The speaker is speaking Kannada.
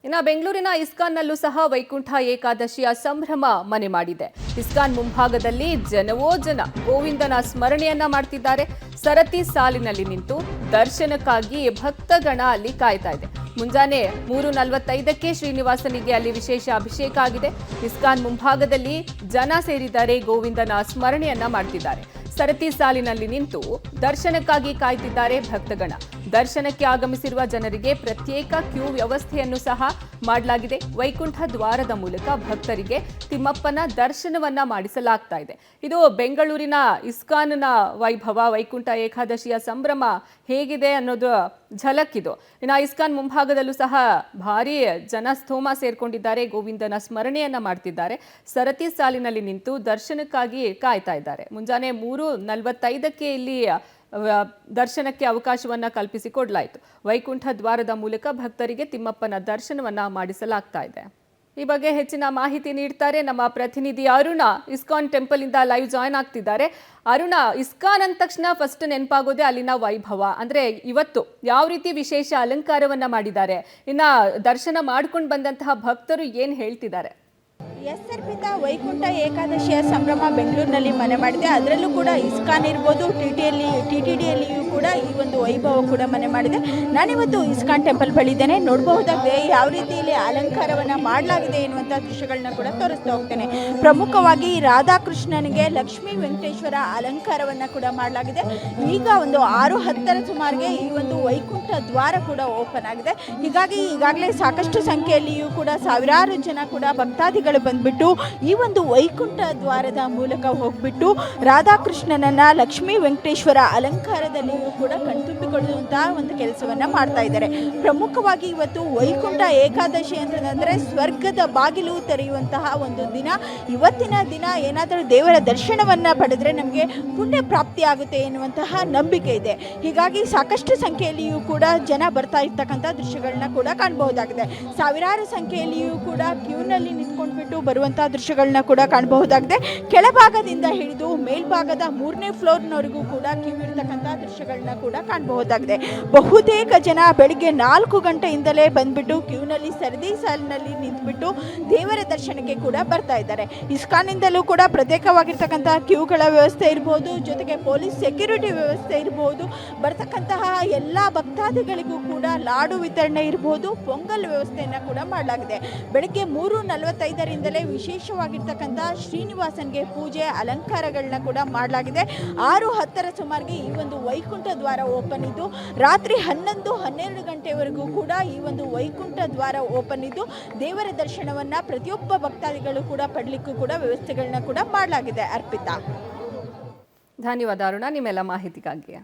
ಇನ್ನು ಬೆಂಗಳೂರಿನ ಇಸ್ಕಾನ್ನಲ್ಲೂ ಸಹ ವೈಕುಂಠ ಏಕಾದಶಿಯ ಸಂಭ್ರಮ ಮನೆ ಮಾಡಿದೆ. ಇಸ್ಕಾನ್ ಮುಂಭಾಗದಲ್ಲಿ ಜನವೋ ಜನ ಗೋವಿಂದನ ಸ್ಮರಣೆಯನ್ನ ಮಾಡ್ತಿದ್ದಾರೆ. ಸರತಿ ಸಾಲಿನಲ್ಲಿ ನಿಂತು ದರ್ಶನಕ್ಕಾಗಿ ಭಕ್ತಗಣ ಅಲ್ಲಿ ಕಾಯ್ತಾ ಇದೆ. ಮುಂಜಾನೆ 3:45ಕ್ಕೆ ಶ್ರೀನಿವಾಸನಿಗೆ ಅಲ್ಲಿ ವಿಶೇಷ ಅಭಿಷೇಕ ಆಗಿದೆ. ಇಸ್ಕಾನ್ ಮುಂಭಾಗದಲ್ಲಿ ಜನ ಸೇರಿದ್ದಾರೆ, ಗೋವಿಂದನ ಸ್ಮರಣೆಯನ್ನ ಮಾಡ್ತಿದ್ದಾರೆ. ಸರತಿ ಸಾಲಿನಲ್ಲಿ ನಿಂತು ದರ್ಶನಕ್ಕಾಗಿ ಕಾಯ್ತಿದ್ದಾರೆ ಭಕ್ತಗಣ. ದರ್ಶನಕ್ಕೆ ಆಗಮಿಸಿರುವ ಜನರಿಗೆ ಪ್ರತ್ಯೇಕ ಕ್ಯೂ ವ್ಯವಸ್ಥೆಯನ್ನು ಸಹ ಮಾಡಲಾಗಿದೆ. ವೈಕುಂಠ ದ್ವಾರದ ಮೂಲಕ ಭಕ್ತರಿಗೆ ತಿಮ್ಮಪ್ಪನ ದರ್ಶನವನ್ನ ಮಾಡಿಸಲಾಗ್ತಾ ಇದೆ. ಇದು ಬೆಂಗಳೂರಿನ ಇಸ್ಕಾನ್ನ ವೈಭವ, ವೈಕುಂಠ ಏಕಾದಶಿಯ ಸಂಭ್ರಮ ಹೇಗಿದೆ ಅನ್ನೋದು ಝಲಕ್ ಇದು. ಇನ್ನು ಇಸ್ಕಾನ್ ಮುಂಭಾಗದಲ್ಲೂ ಸಹ ಭಾರಿ ಜನಸ್ತೋಮ ಸೇರ್ಕೊಂಡಿದ್ದಾರೆ, ಗೋವಿಂದನ ಸ್ಮರಣೆಯನ್ನ ಮಾಡ್ತಿದ್ದಾರೆ. ಸರತಿ ಸಾಲಿನಲ್ಲಿ ನಿಂತು ದರ್ಶನಕ್ಕಾಗಿ ಕಾಯ್ತಾ ಇದ್ದಾರೆ. ಮುಂಜಾನೆ 3:45ಕ್ಕೆ ಇಲ್ಲಿ ದರ್ಶನಕ್ಕೆ ಅವಕಾಶವನ್ನ ಕಲ್ಪಿಸಿಕೊಡಲಾಯಿತು. ವೈಕುಂಠ ದ್ವಾರದ ಮೂಲಕ ಭಕ್ತರಿಗೆ ತಿಮ್ಮಪ್ಪನ ದರ್ಶನವನ್ನ ಮಾಡಿಸಲಾಗ್ತಾ ಇದೆ. ಈ ಬಗ್ಗೆ ಹೆಚ್ಚಿನ ಮಾಹಿತಿ ನೀಡ್ತಾರೆ ನಮ್ಮ ಪ್ರತಿನಿಧಿ ಅರುಣ. ಇಸ್ಕಾನ್ ಟೆಂಪಲ್ ಇಂದ ಲೈವ್ ಜಾಯ್ನ್ ಆಗ್ತಿದ್ದಾರೆ. ಅರುಣ, ಇಸ್ಕಾನ್ ಅಂದ ತಕ್ಷಣ ಫಸ್ಟ್ ನೆನಪಾಗೋದೇ ಅಲ್ಲಿನ ವೈಭವ. ಅಂದ್ರೆ ಇವತ್ತು ಯಾವ ರೀತಿ ವಿಶೇಷ ಅಲಂಕಾರವನ್ನ ಮಾಡಿದ್ದಾರೆ, ಇನ್ನ ದರ್ಶನ ಮಾಡ್ಕೊಂಡು ಬಂದಂತಹ ಭಕ್ತರು ಏನ್ ಹೇಳ್ತಿದ್ದಾರೆ? ಎಸ್ಆರ್ಪಿತ ವೈಕುಂಠ ಏಕಾದಶಿಯ ಸಂಭ್ರಮ ಬೆಂಗಳೂರಿನಲ್ಲಿ ಮನೆ ಮಾಡಿದೆ. ಅದರಲ್ಲೂ ಕೂಡ ಇಸ್ಕಾನ್ ಇರ್ಬೋದು, ಟಿಟಿಡಿಯಲ್ಲಿಯೂ ಕೂಡ ಈ ಒಂದು ವೈಭವ ಕೂಡ ಮನೆ ಮಾಡಿದೆ. ನಾನಿವತ್ತು ಇಸ್ಕಾನ್ ಟೆಂಪಲ್ ಬಳಿ ಇದ್ದೇನೆ. ನೋಡಬಹುದಾಗಿದೆ ಯಾವ ರೀತಿಯಲ್ಲಿ ಅಲಂಕಾರವನ್ನು ಮಾಡಲಾಗಿದೆ ಎನ್ನುವಂಥ ದೃಶ್ಯಗಳನ್ನ ಕೂಡ ತೋರಿಸ್ತಾ ಹೋಗ್ತೇನೆ. ಪ್ರಮುಖವಾಗಿ ರಾಧಾಕೃಷ್ಣನಿಗೆ ಲಕ್ಷ್ಮೀ ವೆಂಕಟೇಶ್ವರ ಅಲಂಕಾರವನ್ನು ಕೂಡ ಮಾಡಲಾಗಿದೆ. ಈಗ ಒಂದು 6:10ರ ಸುಮಾರಿಗೆ ಈ ಒಂದು ವೈಕುಂಠ ದ್ವಾರ ಕೂಡ ಓಪನ್ ಆಗಿದೆ. ಹೀಗಾಗಿ ಈಗಾಗಲೇ ಸಾಕಷ್ಟು ಸಂಖ್ಯೆಯಲ್ಲಿಯೂ ಕೂಡ ಸಾವಿರಾರು ಜನ ಕೂಡ ಭಕ್ತಾದಿಗಳು ಬಂದ್ಬಿಟ್ಟು ಈ ಒಂದು ವೈಕುಂಠ ದ್ವಾರದ ಮೂಲಕ ಹೋಗ್ಬಿಟ್ಟು ರಾಧಾಕೃಷ್ಣನನ್ನ ಲಕ್ಷ್ಮೀ ವೆಂಕಟೇಶ್ವರ ಅಲಂಕಾರದಲ್ಲಿಯೂ ಕೂಡ ಕಣ್ತುಂಬಿಕೊಳ್ಳುವಂತಹ ಒಂದು ಕೆಲಸವನ್ನ ಮಾಡ್ತಾ ಇದ್ದಾರೆ. ಪ್ರಮುಖವಾಗಿ ಇವತ್ತು ವೈಕುಂಠ ಏಕಾದಶಿ ಅಂತಂದ್ರೆ ಸ್ವರ್ಗದ ಬಾಗಿಲು ತೆರೆಯುವಂತಹ ಒಂದು ದಿನ. ಇವತ್ತಿನ ದಿನ ಏನಾದರೂ ದೇವರ ದರ್ಶನವನ್ನ ಪಡೆದ್ರೆ ನಮಗೆ ಪುಣ್ಯ ಪ್ರಾಪ್ತಿ ಆಗುತ್ತೆ ಎನ್ನುವಂತಹ ನಂಬಿಕೆ ಇದೆ. ಹೀಗಾಗಿ ಸಾಕಷ್ಟು ಸಂಖ್ಯೆಯಲ್ಲಿಯೂ ಕೂಡ ಜನ ಬರ್ತಾ ಇರ್ತಕ್ಕಂಥ ದೃಶ್ಯಗಳನ್ನ ಕೂಡ ಕಾಣಬಹುದಾಗಿದೆ. ಸಾವಿರಾರು ಸಂಖ್ಯೆಯಲ್ಲಿಯೂ ಕೂಡ ಕ್ಯೂನಲ್ಲಿ ನಿಂತ್ಕೊಂಡ್ಬಿಟ್ಟು ಬರುವಂತಹ ದೃಶ್ಯಗಳನ್ನ ಕೂಡ ಕಾಣಬಹುದಾಗಿದೆ. ಕೆಳಭಾಗದಿಂದ ಹಿಡಿದು ಮೇಲ್ಭಾಗದ 3ನೇ ಫ್ಲೋರ್ನವರೆಗೂ ಕೂಡ ಕ್ಯೂ ಇರ್ತಕ್ಕಂಥ ದೃಶ್ಯಗಳನ್ನ ಕೂಡ ಕಾಣಬಹುದಾಗಿದೆ. ಬಹುತೇಕ ಜನ ಬೆಳಿಗ್ಗೆ 4 ಗಂಟೆಯಿಂದಲೇ ಬಂದ್ಬಿಟ್ಟು ಕ್ಯೂನಲ್ಲಿ ಸರದಿ ಸಾಲಿನಲ್ಲಿ ನಿಂತ್ಬಿಟ್ಟು ದೇವರ ದರ್ಶನಕ್ಕೆ ಕೂಡ ಬರ್ತಾ ಇದ್ದಾರೆ. ಇಸ್ಕಾನಿಂದಲೂ ಕೂಡ ಪ್ರತ್ಯೇಕವಾಗಿರ್ತಕ್ಕಂಥ ಕ್ಯೂಗಳ ವ್ಯವಸ್ಥೆ ಇರ್ಬೋದು, ಜೊತೆಗೆ ಪೊಲೀಸ್ ಸೆಕ್ಯೂರಿಟಿ ವ್ಯವಸ್ಥೆ ಇರ್ಬೋದು, ಬರ್ತಕ್ಕಂತಹ ಎಲ್ಲ ಭಕ್ತಾದಿಗಳಿಗೂ ಕೂಡ ಲಾಡು ವಿತರಣೆ ಇರ್ಬೋದು, ಪೊಂಗಲ್ ವ್ಯವಸ್ಥೆಯನ್ನು ಕೂಡ ಮಾಡಲಾಗಿದೆ. ಬೆಳಗ್ಗೆ 3:45ರಿಂದಲೇ ವಿಶೇಷವಾಗಿರ್ತಕ್ಕಂಥ ಶ್ರೀನಿವಾಸನ್ಗೆ ಪೂಜೆ ಅಲಂಕಾರಗಳನ್ನ ಕೂಡ ಮಾಡಲಾಗಿದೆ. 6:10ರ ಸುಮಾರಿಗೆ ಈ ಒಂದು ವೈಕುಂಠ ದ್ವಾರ ಓಪನ್ ಇದ್ದು ರಾತ್ರಿ 11-12 ಗಂಟೆವರೆಗೂ ಕೂಡ ಈ ಒಂದು ವೈಕುಂಠ ದ್ವಾರ ಓಪನ್ ಇದ್ದು ದೇವರ ದರ್ಶನವನ್ನ ಪ್ರತಿಯೊಬ್ಬ ಭಕ್ತಾದಿಗಳು ಕೂಡ ಪಡಲಿಕ್ಕೂ ಕೂಡ ವ್ಯವಸ್ಥೆಗಳನ್ನ ಕೂಡ ಮಾಡಲಾಗಿದೆ. ಅರ್ಪಿತಾ, ಧನ್ಯವಾದ ಅರುಣ ನಿಮ್ಮೆಲ್ಲ ಮಾಹಿತಿಗಾಗಿ.